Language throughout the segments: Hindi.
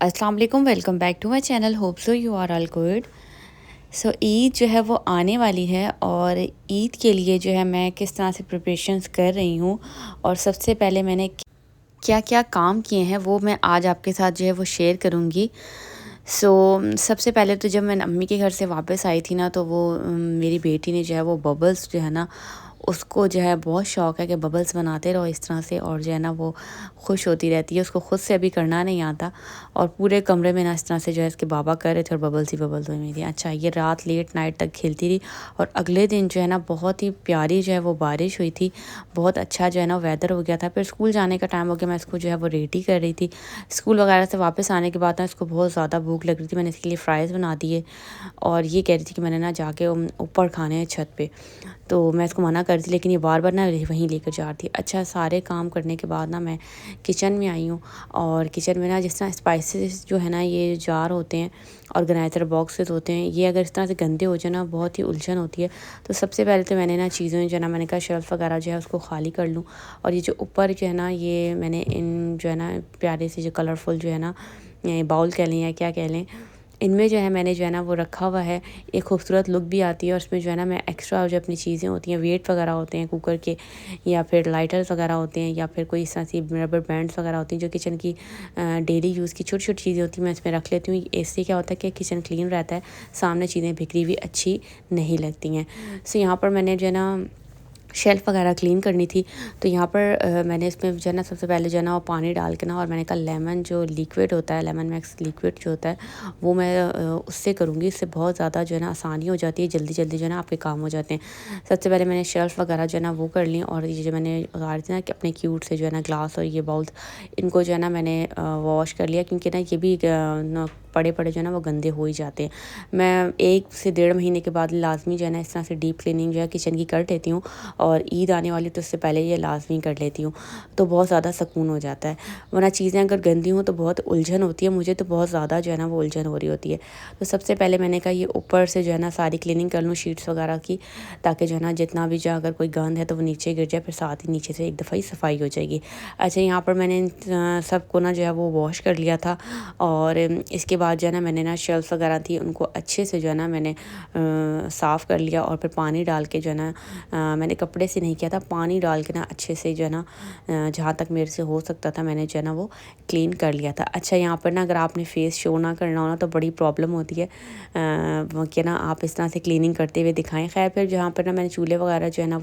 अस्सलाम वालेकुम, welcome back to my channel. Hope so you are all good. So Eid जो है वो आने वाली है और ईद के लिए जो है मैं किस तरह से प्रिपरेशंस कर रही हूँ और सबसे पहले मैंने क्या क्या काम किए हैं वो मैं आज आपके साथ जो है वो शेयर करूँगी। सबसे पहले तो जब मैं अम्मी के घर से वापस आई थी ना, तो वो मेरी बेटी ने जो है वो बबल्स जो है ना, उसको जो है बहुत शौक़ है कि बबल्स बनाते रहो इस तरह से, और जो है ना वो खुश होती रहती है। उसको ख़ुद से अभी करना नहीं आता और पूरे कमरे में ना इस तरह से जो है इसके बाबा कर रहे थे और बबल्स ही बबल्स हुई थी। अच्छा, ये रात लेट नाइट तक खेलती रही और अगले दिन जो है ना बहुत ही प्यारी जो है वो बारिश हुई थी। बहुत अच्छा जो है ना वेदर हो गया था। फिर स्कूल जाने का टाइम हो गया, मैं इसको जो है वो रेडी कर रही थी। स्कूल वगैरह से वापस आने के बाद ना इसको बहुत ज़्यादा भूख लग रही थी। मैंने इसके लिए फ़्राइज़ बना दिए और ये कह रही थी कि मैंने ना जाके ऊपर खाने हैं छत पे। तो मैं इसको मना कर दी, लेकिन ये बार बार ना वहीं लेकर जा रही थी। अच्छा, सारे काम करने के बाद ना मैं किचन में आई हूँ और किचन में ना जिस तरह स्पाइसेस जो है ना, ये जार होते हैं, ऑर्गेनाइज़र बॉक्सेस होते हैं, ये अगर इस तरह से गंदे हो जाए ना बहुत ही उलझन होती है। तो सबसे पहले तो मैंने ना चीज़ें जो है ना, मैंने कहा शेल्फ़ वगैरह जो है उसको खाली कर लूँ। और ये जो ऊपर जो है ना, ये मैंने इन जो है ना प्यारे से जो कलरफुल जो है ना, ये बाउल कह लें या क्या कह लें, इनमें जो है मैंने जो है ना वो रखा हुआ है। एक खूबसूरत लुक भी आती है और उसमें जो है ना मैं एक्स्ट्रा जो अपनी चीज़ें होती हैं, वेट वगैरह होते हैं कुकर के, या फिर लाइटर्स वगैरह होते हैं, या फिर कोई इस तरह से रबर बैंड्स वगैरह होती हैं जो किचन की डेली यूज़ की छोटी छोटी चीज़ें होती हैं, मैं इसमें रख लेती हूँ। इससे क्या होता है कि किचन क्लीन रहता है, सामने चीज़ें बिखरी हुई अच्छी नहीं लगती हैं। यहाँ पर मैंने जो है ना शेल्फ़ वगैरह क्लीन करनी थी। तो यहाँ पर मैंने इसमें जो है ना सबसे पहले जो है ना वो पानी डाल के ना, और मैंने कहा लेमन जो लिक्विड होता है, लेमन मैक्स लिक्विड जो होता है वो मैं उससे करूँगी। इससे बहुत ज़्यादा जो है ना आसानी हो जाती है, जल्दी जल्दी जो है ना आपके काम हो जाते हैं। सबसे पहले मैंने शेल्फ़ वगैरह जो है ना वो कर ली, और ये जो मैंने बता रही थी ना कि अपने क्यूट से जो है ना ग्लास और ये बाउल्स, इनको जो है ना मैंने वॉश कर लिया, क्योंकि ना ये भी पड़े पड़े जो है ना वो गंदे हो ही जाते हैं। मैं 1 से 1.5 महीने के बाद लाज़मी जो है ना इस तरह से डीप क्लीनिंग जो है किचन की कर लेती हूँ, और ईद आने वाली तो उससे पहले ये लाज़मी कर लेती हूँ, तो बहुत ज़्यादा सुकून हो जाता है। वरना चीज़ें अगर गंदी हों तो बहुत उलझन होती है, मुझे तो बहुत ज़्यादा जो है ना वो उलझन हो रही होती है। तो सबसे पहले मैंने कहा ये ऊपर से जो है ना सारी क्लीनिंग कर लूँ शीट्स वगैरह की, ताकि जो है ना जितना भी जो अगर कोई गंद है तो वो नीचे गिर जाए, फिर साथ ही नीचे से एक दफ़ा ही सफाई हो जाएगी। अच्छा, यहाँ पर मैंने सबको ना जो है वो वॉश कर लिया था, और इसके बाद जो है ना मैंने ना शेल्फ़ वगैरह थी उनको अच्छे से जो है ना मैंने साफ़ कर लिया, और फिर पानी डाल के जो है ना मैंने कपड़े से नहीं किया था, पानी डाल के ना अच्छे से जो है ना जहाँ तक मेरे से हो सकता था मैंने जो है ना वो क्लीन कर लिया था। अच्छा, यहाँ पर ना अगर आपने फेस शो ना करना हो ना तो बड़ी प्रॉब्लम होती है कि ना आप इस तरह से क्लीनिंग करते हुए दिखाएं। खैर, फिर जहाँ पर ना मैंने चूल्हे वगैरह जो है ना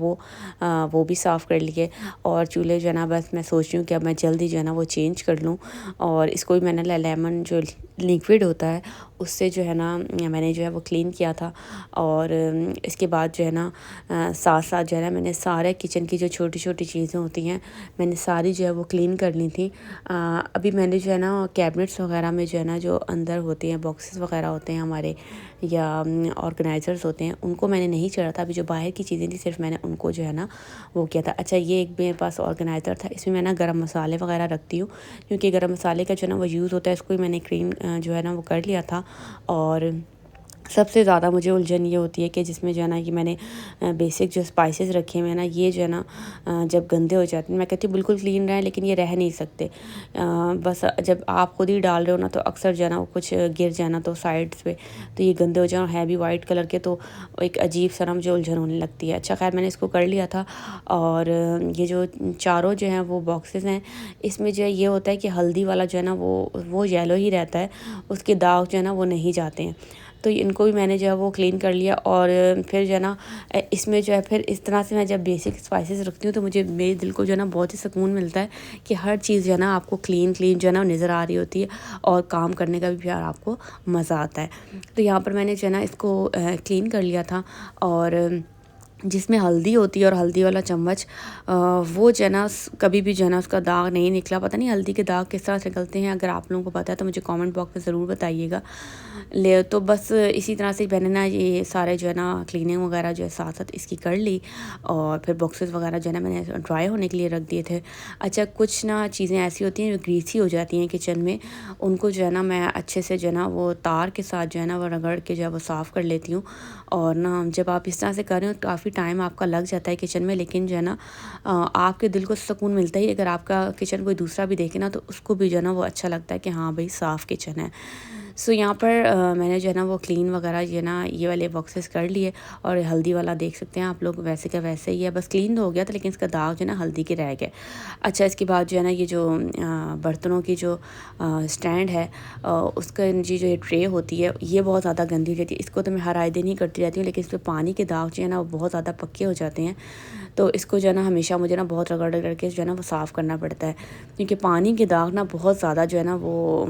वो भी साफ़ कर लिए, और चूल्हे जो है ना बस मैं सोच रही हूँ कि अब मैं जल्दी जो है ना वो चेंज कर लूँ। और इसको भी मैंने लेमन जो लिक्विड होता है उससे जो है ना मैंने जो है वो क्लीन किया था। और इसके बाद जो है ना साथ साथ जो है ना मैंने सारे किचन की जो छोटी छोटी चीज़ें होती हैं मैंने सारी जो है वो क्लीन कर ली थी। अभी मैंने जो है ना कैबिनेट्स वगैरह में जो है ना जो अंदर होते हैं बॉक्सेस वगैरह होते हैं हमारे, या ऑर्गेनाइज़र्स होते हैं, उनको मैंने नहीं चढ़ा था। अभी जो बाहर की चीज़ें थी सिर्फ मैंने उनको जो है ना वो किया था। अच्छा, ये एक मेरे पास ऑर्गेनाइज़र था, इसमें मैं ना गरम मसाले वगैरह रखती हूँ, क्योंकि गरम मसाले का जो है ना वो यूज़ होता है, इसको भी मैंने क्लीन जो है ना वो कर लिया था। और सबसे ज़्यादा मुझे उलझन ये होती है कि जिसमें जो है ना कि मैंने बेसिक जो स्पाइसेस रखे हुए हैं ना, ये जो है ना जब गंदे हो जाते हैं, मैं कहती हूँ बिल्कुल क्लीन रहें, लेकिन ये रह नहीं सकते। बस जब आप खुद ही डाल रहे हो ना तो अक्सर जो है ना वो कुछ गिर जाना तो साइड्स पे, तो ये गंदे हो जाए, है भी वाइट कलर के, तो एक अजीब सा ना मुझे उलझन होने लगती है। अच्छा, खैर मैंने इसको कर लिया था। और ये जो चारों जो हैं वो बॉक्सेस हैं, इसमें जो है ये होता है कि हल्दी वाला जो है ना वो येलो ही रहता है, उसके दाग जो है ना वो नहीं जाते हैं। तो इनको भी मैंने जो है वो क्लीन कर लिया। और फिर जो है ना इसमें जो है फिर इस तरह से मैं जब बेसिक स्पाइसेस रखती हूँ तो मुझे मेरे दिल को जो है ना बहुत ही सुकून मिलता है कि हर चीज़ जो है ना आपको क्लीन क्लीन जो है ना नज़र आ रही होती है, और काम करने का भी प्यार आपको मज़ा आता है। तो यहाँ पर मैंने जो है ना इसको क्लीन कर लिया था। और जिसमें हल्दी होती है और हल्दी वाला चम्मच, वो जो है ना कभी भी जो है ना उसका दाग नहीं निकला। पता नहीं हल्दी के दाग किस तरह से निकलते हैं, अगर आप लोगों को पता है तो मुझे कमेंट बॉक्स में ज़रूर बताइएगा। ले तो बस इसी तरह से मैंने ना ये सारे जो है ना क्लीनिंग वगैरह जो है साथ साथ इसकी कर ली, और फिर बॉक्सेस वगैरह जो है ना मैंने ड्राई होने के लिए रख दिए थे। अच्छा, कुछ ना चीज़ें ऐसी होती हैं जो ग्रीसी हो जाती हैं किचन में, उनको जो है ना मैं अच्छे से जो है ना वो तार के साथ जो है ना वो रगड़ के जो है वो साफ़ कर लेती हूँ। और ना जब आप इस तरह से कर रहे हो काफ़ी टाइम आपका लग जाता है किचन में, लेकिन जो है ना आपके दिल को सुकून मिलता ही। अगर आपका किचन कोई दूसरा भी देखे ना तो उसको भी जो है ना वो अच्छा लगता है कि हाँ भाई साफ़ किचन है। सो यहाँ पर मैंने जो है ना वो क्लीन वगैरह जो है ना ये वाले बॉक्सेस कर लिए, और हल्दी वाला देख सकते हैं आप लोग, वैसे का वैसे ही है, बस क्लीन तो हो गया था लेकिन इसका दाग जो है ना हल्दी के रह गए। अच्छा, इसके बाद जो है ना ये जो बर्तनों की जो स्टैंड है उसका जी जो ये ट्रे होती है ये बहुत ज़्यादा गंदी हो जाती है। इसको तो मैं हर आए दिन ही करती रहती हूँ, लेकिन इस पर पानी के दाग जो है ना वो बहुत ज़्यादा पक्के हो जाते हैं। तो इसको जो है ना हमेशा मुझे ना बहुत रगड़ रगड़ के जो है ना वो साफ़ करना पड़ता है, क्योंकि पानी के दाग ना बहुत ज़्यादा जो है ना वो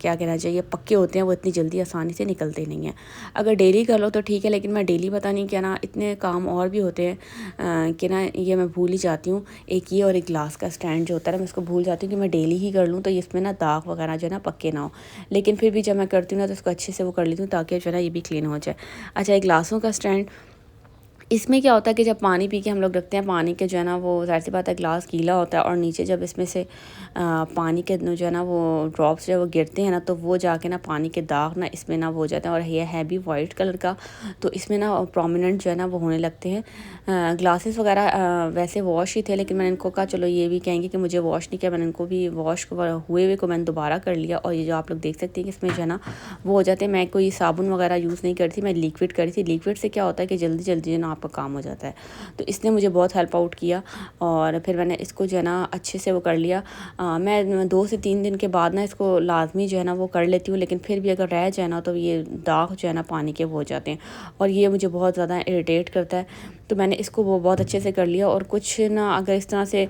क्या कहना चाहिए पक्के होते हैं, वो इतनी जल्दी आसानी से निकलते नहीं हैं। अगर डेली कर लो तो ठीक है, लेकिन मैं डेली पता नहीं क्या ना इतने काम और भी होते हैं कि ना ये मैं भूल ही जाती हूँ। एक ये और एक ग्लास का स्टैंड जो होता है ना मैं इसको भूल जाती हूँ कि मैं डेली ही कर लूँ, तो इसमें ना दाग वगैरह जो है ना पक्के ना हो। लेकिन फिर भी जब मैं करती हूँ ना तो इसको अच्छे से वो कर लेती हूँ ताकि जो है ना ये भी क्लीन हो जाए। अच्छा, एक ग्लासों का स्टैंड, इसमें क्या होता है कि जब पानी पी के हम लोग रखते हैं, पानी के जो है ना वो ज़ाहिर सी बात है ग्लास गीला होता है, और नीचे जब इसमें से पानी के जो है ना वो ड्रॉप्स जो वो गिरते हैं ना तो वो जाके ना पानी के दाग ना इसमें ना वो हो जाते हैं, और ये है भी वाइट कलर का, तो इसमें ना प्रोमिनेंट जो है ना वो होने लगते हैं। ग्लासेस वगैरह वैसे वॉश ही थे, लेकिन मैंने इनको कहा चलो ये भी कहेंगे कि मुझे वॉश नहीं किया, मैंने इनको भी वॉश हुए हुए को मैंने दोबारा कर लिया। और ये जो आप लोग देख सकते हैं कि इसमें जो है ना वो हो जाते हैं। मैं कोई साबुन वगैरह यूज़ नहीं करती, मैं लिक्विड करी थी। लिक्विड से क्या होता है कि जल्दी जल्दी जो ना आपका काम हो जाता है, तो इसने मुझे बहुत हेल्प आउट किया। और फिर मैंने इसको जो है ना अच्छे से वो कर लिया। मैं 2 से 3 दिन के बाद ना इसको लाजमी जो है ना वो कर लेती हूँ, लेकिन फिर भी अगर रह जाए ना तो ये दाग जो है ना पानी के वो हो जाते हैं, और ये मुझे बहुत ज़्यादा इरिटेट करता है। तो मैंने इसको वो बहुत अच्छे से कर लिया। और कुछ ना अगर इस तरह से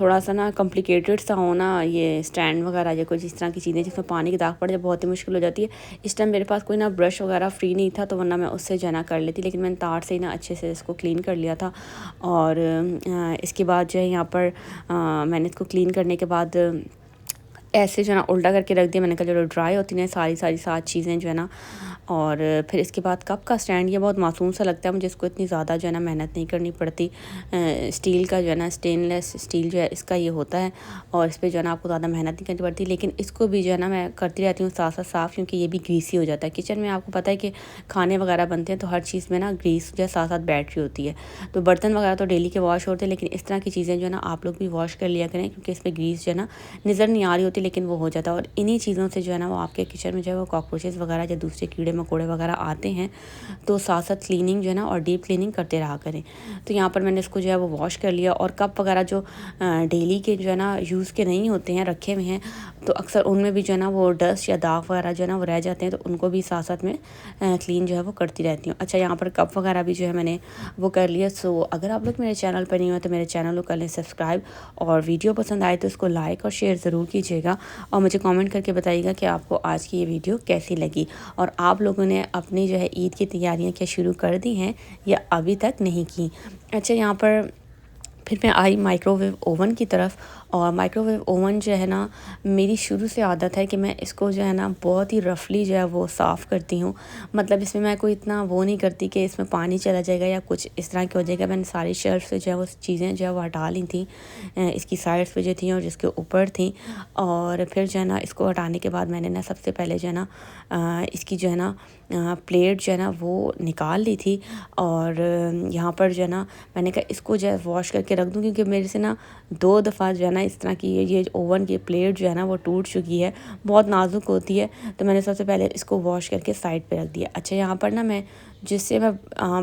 थोड़ा सा ना कॉम्प्लिकेटेड सा हो ना ये स्टैंड वगैरह या कुछ इस तरह की चीज़ें जिसमें पानी की दाग पड़ जाए, बहुत ही मुश्किल हो जाती है। इस टाइम मेरे पास कोई ना ब्रश वगैरह फ्री नहीं था, तो वरना मैं उससे जो है ना कर लेती, लेकिन मैंने तार से ही ना अच्छे से इसको क्लीन कर लिया था। और इसके बाद जो है यहाँ पर मैंने इसको क्लीन करने के बाद ऐसे जो है ना उल्टा करके रख दिया। मैंने कहा जो ड्राई होती हैं सारी सारी चीज़ें जो है ना। और फिर इसके बाद कप का स्टैंड, ये बहुत मासूम सा लगता है मुझे, इसको इतनी ज़्यादा जो है ना मेहनत नहीं करनी पड़ती। स्टील का जो है ना स्टेनलेस स्टील जो है इसका ये होता है, और इस पर जो है ना आपको ज़्यादा मेहनत नहीं करनी पड़ती, लेकिन इसको भी जो है ना मैं करती रहती हूँ साथ साथ साफ़, क्योंकि ये भी ग्रीसी हो जाता है। किचन में आपको पता है कि खाने वगैरह बनते हैं तो हर चीज़ में ना ग्रीस जो है साथ साथ बैठ रही होती है। तो बर्तन वगैरह तो डेली के वॉश होते हैं, लेकिन इस तरह की चीज़ें जो है ना आप लोग भी वॉश कर लिया करें, क्योंकि इस पर ग्रीस जो है ना नज़र नहीं आ रही होती, लेकिन वो हो जाता है। और इन्हीं चीज़ों से जो है ना वो आपके किचन में जो है वो कॉकरोचेस वगैरह या दूसरे कीड़े मकोड़े वगैरह आते हैं, तो साथ साथ क्लीनिंग जो है ना और डीप क्लीनिंग करते रहा करें। तो यहाँ पर मैंने इसको जो है वो वॉश कर लिया। और कप वगैरह जो डेली के जो है ना यूज़ के नहीं होते हैं, रखे हुए हैं, तो अक्सर उनमें भी जो है ना वो डस्ट या दाग वगैरह जो है ना वो रह जाते हैं, तो उनको भी साथ साथ में क्लीन जो है वो करती रहती हूँ। अच्छा, यहाँ पर कप वगैरह भी जो है मैंने वो कर लिया। सो अगर आप लोग मेरे चैनल पर नहीं हो तो मेरे चैनल को कर लें सब्सक्राइब, और वीडियो पसंद आए तो इसको लाइक और शेयर ज़रूर कीजिएगा, और मुझे कमेंट करके बताइएगा कि आपको आज की ये वीडियो कैसी लगी, और आप लोगों ने अपनी जो है ईद की तैयारियां क्या शुरू कर दी हैं या अभी तक नहीं की। अच्छा, यहाँ पर फिर मैं आई माइक्रोवेव ओवन की तरफ। और माइक्रोवेव ओवन जो है ना मेरी शुरू से आदत है कि मैं इसको जो है ना बहुत ही रफली जो है वो साफ़ करती हूँ। मतलब इसमें मैं कोई इतना वो नहीं करती कि इसमें पानी चला जाएगा या कुछ इस तरह की हो जाएगा। मैंने सारी शेल्फ से जो है वो चीज़ें जो है वो हटा ली थी, इसकी साइड्स पे जो थी और जिसके ऊपर थी। और फिर जो है ना इसको हटाने के बाद मैंने ना सबसे पहले जो है ना इसकी जो है ना प्लेट जो है ना वो निकाल ली थी। और यहाँ पर जो है ना मैंने कहा इसको जो है वॉश करके रख दूँ, क्योंकि मेरे से ना 2 दफ़ा जो है ना इस तरह की ये ओवन की प्लेट जो है ना वो टूट चुकी है, बहुत नाजुक होती है। तो मैंने सबसे पहले इसको वॉश करके साइड पे रख दिया। अच्छा, यहाँ पर ना मैं जिससे मैं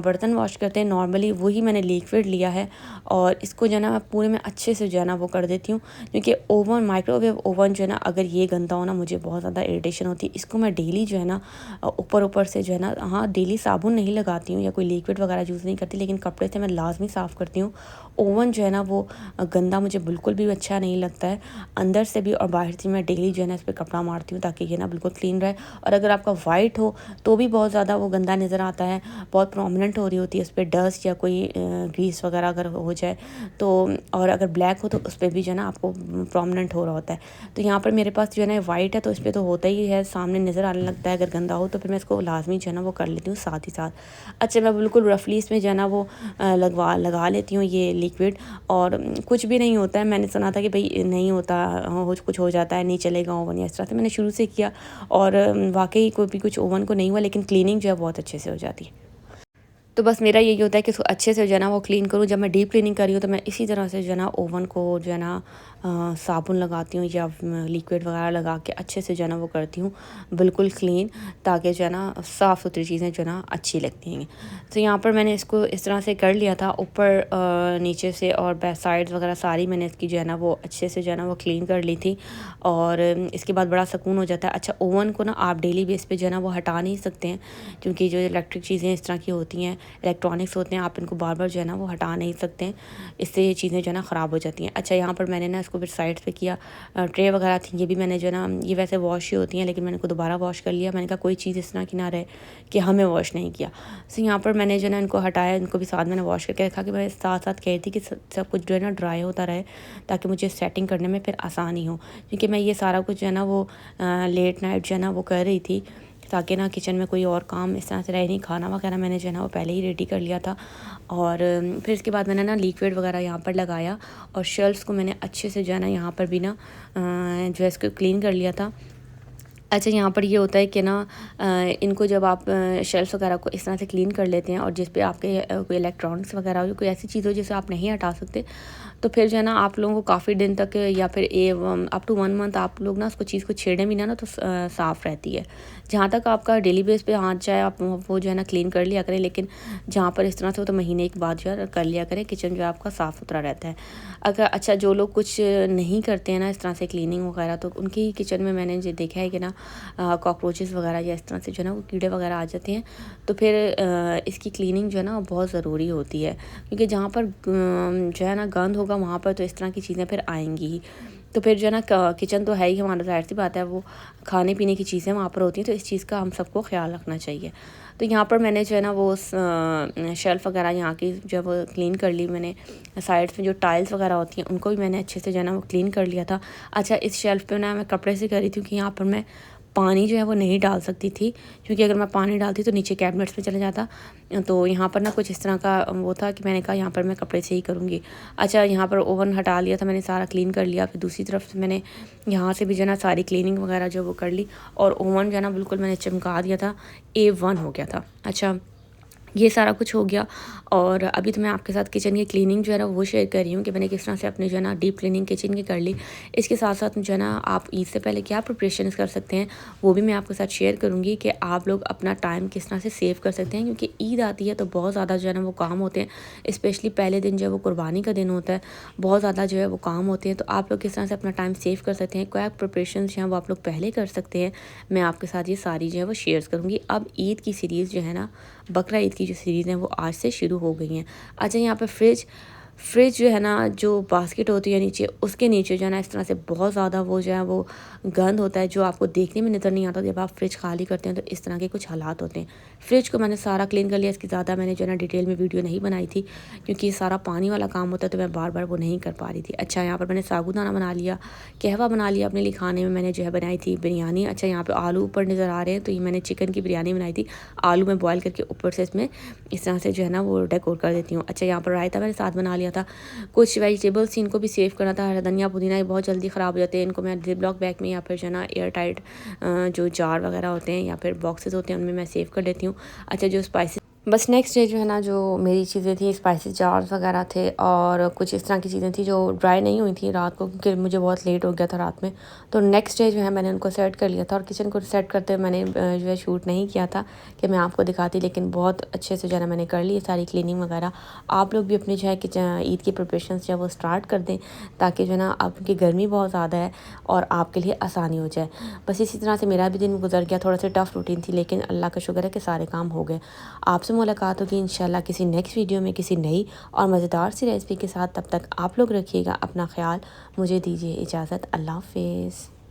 बर्तन वॉश करते हैं नॉर्मली वही मैंने लिक्विड लिया है, और इसको जो है ना मैं पूरे में अच्छे से जो है ना वो कर देती हूँ, क्योंकि ओवन माइक्रोवेव ओवन जो है ना अगर ये गंदा हो ना मुझे बहुत ज़्यादा इरिटेशन होती है। इसको मैं डेली जो है ना ऊपर ऊपर से जो है ना, हाँ डेली साबुन नहीं लगाती हूँ या कोई लिक्विड वगैरह यूज़ नहीं करती, लेकिन कपड़े से मैं लाजमी साफ़ करती हूँ। ओवन जो है ना वो गंदा मुझे बिल्कुल भी अच्छा नहीं लगता है, अंदर से भी और बाहर से। मैं डेली जो है ना इस पर कपड़ा मारती हूँ ताकि ये ना बिल्कुल क्लीन रहे। और अगर आपका वाइट हो तो भी बहुत ज़्यादा वो गंदा नज़र आता है, बहुत प्रोमिनेंट हो रही होती है उस पर डस्ट या कोई ग्रीस वगैरह अगर हो जाए तो। और अगर ब्लैक हो तो उस पर भी जो है ना आपको प्रोमिनेंट हो रहा होता है। तो यहाँ पर मेरे पास जो है ना वाइट है तो इस पर तो होता ही है, सामने नज़र आने लगता है। अगर गंदा हो तो फिर मैं इसको लाजमी जो है ना वो कर लेती हूँ साथ ही साथ। अच्छा, मैं बिल्कुल रफली इसमें जो है ना वो लगा लेती हूँ ये लिक्विड, और कुछ भी नहीं होता है। मैंने सुना था कि भाई नहीं होता, कुछ हो जाता है, नहीं चलेगा ओवन, या इस तरह से मैंने शुरू से किया, और वाकई कोई भी कुछ ओवन को नहीं हुआ, लेकिन क्लीनिंग जो है बहुत अच्छे से हो जाती है। तो बस मेरा यही होता है कि इसको अच्छे से जो है ना वो क्लीन करूँ। जब मैं डीप क्लीनिंग कर रही हूँ तो मैं इसी तरह से जो है ना ओवन को जो है ना साबुन लगाती हूँ या लिक्विड वगैरह लगा के अच्छे से जो है ना वो करती हूँ बिल्कुल क्लीन, ताकि जो है ना साफ़ सुथरी चीज़ें जो है ना अच्छी लगती हैं। तो यहाँ पर मैंने इसको इस तरह से कर लिया था, ऊपर नीचे से और बैक साइड्स वगैरह सारी मैंने इसकी जो है ना वो अच्छे से जो है ना वो क्लीन कर ली थी। और इसके बाद बड़ा सुकून हो जाता है। अच्छा, ओवन को ना आप डेली बेस पे जो है ना वो हटा नहीं सकते हैं, क्योंकि जो इलेक्ट्रिक चीज़ें इस तरह की होती हैं, इलेक्ट्रॉनिक्स होते हैं, आप इनको बार बार जो है ना वो हटा नहीं सकते हैं, इससे ये चीज़ें जो है ना ख़राब हो जाती हैं। अच्छा, यहाँ पर मैंने ना इसको फिर साइड पे किया, ट्रे वगैरह थी ये भी मैंने जो है ना, ये वैसे वॉश ही होती हैं लेकिन मैंने इनको दोबारा वॉश कर लिया। मैंने कहा कोई चीज़ इस तरह की ना रहे कि हमें वॉश नहीं किया। सो यहाँ पर मैंने जो है ना इनको हटाया, इनको भी साथ मैंने वॉश करके रखा कि मैं साथ साथ कह रही थी कि सब कुछ जो है ना ड्राई होता रहे, ताकि मुझे सेटिंग करने में फिर आसानी हो, क्योंकि मैं ये सारा कुछ जो है ना वो लेट नाइट जो है ना वो कर रही थी, ताकि ना किचन में कोई और काम इस तरह से रहे नहीं। खाना वगैरह मैंने जो है ना वो पहले ही रेडी कर लिया था। और फिर इसके बाद मैंने ना लिक्विड वगैरह यहाँ पर लगाया, और शेल्फ्स को मैंने अच्छे से जो है ना यहाँ पर भी ना जो है इसको क्लीन कर लिया था। अच्छा, यहाँ पर ये होता है कि ना इनको जब आप शेल्फ वगैरह को इस तरह से क्लीन कर लेते हैं, और जिस पे आपके कोई इलेक्ट्रॉनिक्स वगैरह हो, कोई ऐसी चीज़ हो जिसे आप नहीं हटा सकते, तो फिर जो है ना आप लोगों को काफ़ी दिन तक या फिर अप टू 1 मंथ आप लोग ना उसको चीज़ को छेड़े भी ना तो साफ़ रहती है। जहाँ तक आपका डेली बेस पे हाथ जाए आप वो जो है ना क्लीन कर लिया करें, लेकिन जहाँ पर इस तरह से हो तो महीने के बाद जो है कर लिया करें। किचन जो है आपका साफ़ सुथरा रहता है। अगर अच्छा, जो लोग कुछ नहीं करते हैं ना इस तरह से क्लीनिंग वगैरह, तो उनकी किचन में मैंने जो देखा है कि ना कॉकरोचेस वगैरह या इस तरह से जो है ना वो कीड़े वगैरह आ जाते हैं, तो फिर इसकी क्लीनिंग जो है ना बहुत ज़रूरी होती है, क्योंकि जहाँ पर जो है ना गंद होगा वहाँ पर तो इस तरह की चीज़ें फिर आएंगी ही। तो फिर जो है ना किचन तो है ही हमारा, ज़ाहिर सी बात है, वो खाने पीने की चीज़ें वहाँ पर होती हैं, तो इस चीज़ का हम सबको ख्याल रखना चाहिए। तो यहाँ पर मैंने जो है ना वो शेल्फ़ वगैरह यहाँ की जो है वो क्लीन कर ली मैंने। साइड्स में जो टाइल्स वगैरह होती हैं उनको भी मैंने अच्छे से जो है ना वो क्लीन कर लिया था। अच्छा, इस शेल्फ़ पे ना मैं कपड़े से कर रही थी, क्योंकि यहाँ पर मैं पानी जो है वो नहीं डाल सकती थी, क्योंकि अगर मैं पानी डालती तो नीचे कैबिनेट्स में चला जाता। तो यहाँ पर ना कुछ इस तरह का वो था कि मैंने कहा यहाँ पर मैं कपड़े से ही करूँगी। अच्छा, यहाँ पर ओवन हटा लिया था मैंने, सारा क्लीन कर लिया। फिर दूसरी तरफ से मैंने यहाँ से भी जो है ना सारी क्लीनिंग वगैरह जो वो कर ली, और ओवन जो है ना बिल्कुल मैंने चमका दिया था, A1 हो गया था। अच्छा, ये सारा कुछ हो गया। और अभी तो मैं आपके साथ किचन की क्लीनिंग जो है ना वो शेयर कर रही हूँ कि मैंने किस तरह से अपनी जो है ना डीप क्लीनिंग किचन की कर ली। इसके साथ साथ जो है ना आप ईद से पहले क्या प्रिपरेशन कर सकते हैं वो भी मैं आपके साथ शेयर करूँगी, कि आप लोग अपना टाइम किस तरह से सेव कर सकते हैं, क्योंकि ईद आती है तो बहुत ज़्यादा जो है ना वो काम होते हैं। स्पेशली पहले दिन जो है वो कुर्बानी का दिन होता है, बहुत ज़्यादा जो है वो काम होते हैं। तो आप लोग किस तरह से अपना टाइम सेव कर सकते हैं, क्या प्रिपरेशन जो है वो आप लोग पहले कर सकते हैं, मैं आपके साथ ये सारी जो है वो शेयर करूँगी। अब ईद की सीरीज़ जो है ना, बकरा ईद की जो सीरीज़ है वो आज से शुरू हो गई हैं। अच्छा, यहाँ पे फ्रिज जो है ना, जो बास्केट होती है नीचे, उसके नीचे जो है ना इस तरह से बहुत ज़्यादा वो जो है वो गंद होता है, जो आपको देखने में नज़र नहीं आता। जब आप फ्रिज खाली करते हैं तो इस तरह के कुछ हालात होते हैं। फ्रिज को मैंने सारा क्लीन कर लिया। इसकी ज़्यादा मैंने जो है ना डिटेल में वीडियो नहीं बनाई थी, क्योंकि सारा पानी वाला काम होता है, तो मैं बार बार वो नहीं कर पा रही थी। अच्छा, यहाँ पर मैंने साबूदाना बना लिया, कहवा बना लिया अपने लिए खाने में। मैंने जो है बनाई थी बिरयानी। अच्छा, यहाँ पर आलू ऊपर नज़र आ रहे हैं, तो ये मैंने चिकन की बिरयानी बनाई थी। आलू में बॉयल करके ऊपर से इसमें इस तरह से जो है ना वो डेकोर कर देती हूँ। अच्छा, यहाँ पर रायता मैंने साथ बना लिया था। कुछ वेजिटेबल्स इनको भी सेव करना था, हरा धनिया पुदीना, ये बहुत जल्दी ख़राब हो जाते हैं। इनको मैं ज़िप-लॉक बैग में या फिर जो है ना एयर टाइट जो जार वगैरह होते हैं या फिर बॉक्सेस होते हैं उनमें मैं सेव कर लेती हूँ। अच्छा, जो स्पाइसेस, बस नेक्स्ट डे जो है ना जो मेरी चीज़ें थी, स्पाइसेस जार्स वगैरह थे, और कुछ इस तरह की चीज़ें थी जो ड्राई नहीं हुई थी रात को, क्योंकि मुझे बहुत लेट हो गया था रात में। तो नेक्स्ट डे जो है मैंने उनको सेट कर लिया था, और किचन को सेट करते हुए मैंने जो है शूट नहीं किया था कि मैं आपको दिखाती, लेकिन बहुत अच्छे से जो है ना मैंने कर ली सारी क्लीनिंग वगैरह। आप लोग भी अपनी जो है किचन ईद की प्रिपरेशन जो है वो स्टार्ट कर दें, ताकि जो है ना आपकी गर्मी बहुत ज़्यादा है और आपके लिए आसानी हो जाए। बस इसी तरह से मेरा भी दिन गुजर गया। थोड़ा सा टफ रूटीन थी, लेकिन अल्लाह का शुक्र है कि सारे काम हो गए। आपसे मुलाकात होगी इंशाल्लाह किसी नेक्स्ट वीडियो में किसी नई और मज़ेदार सी रेसिपी के साथ। तब तक आप लोग रखिएगा अपना ख्याल। मुझे दीजिए इजाज़त। अल्लाह हाफ़िज़।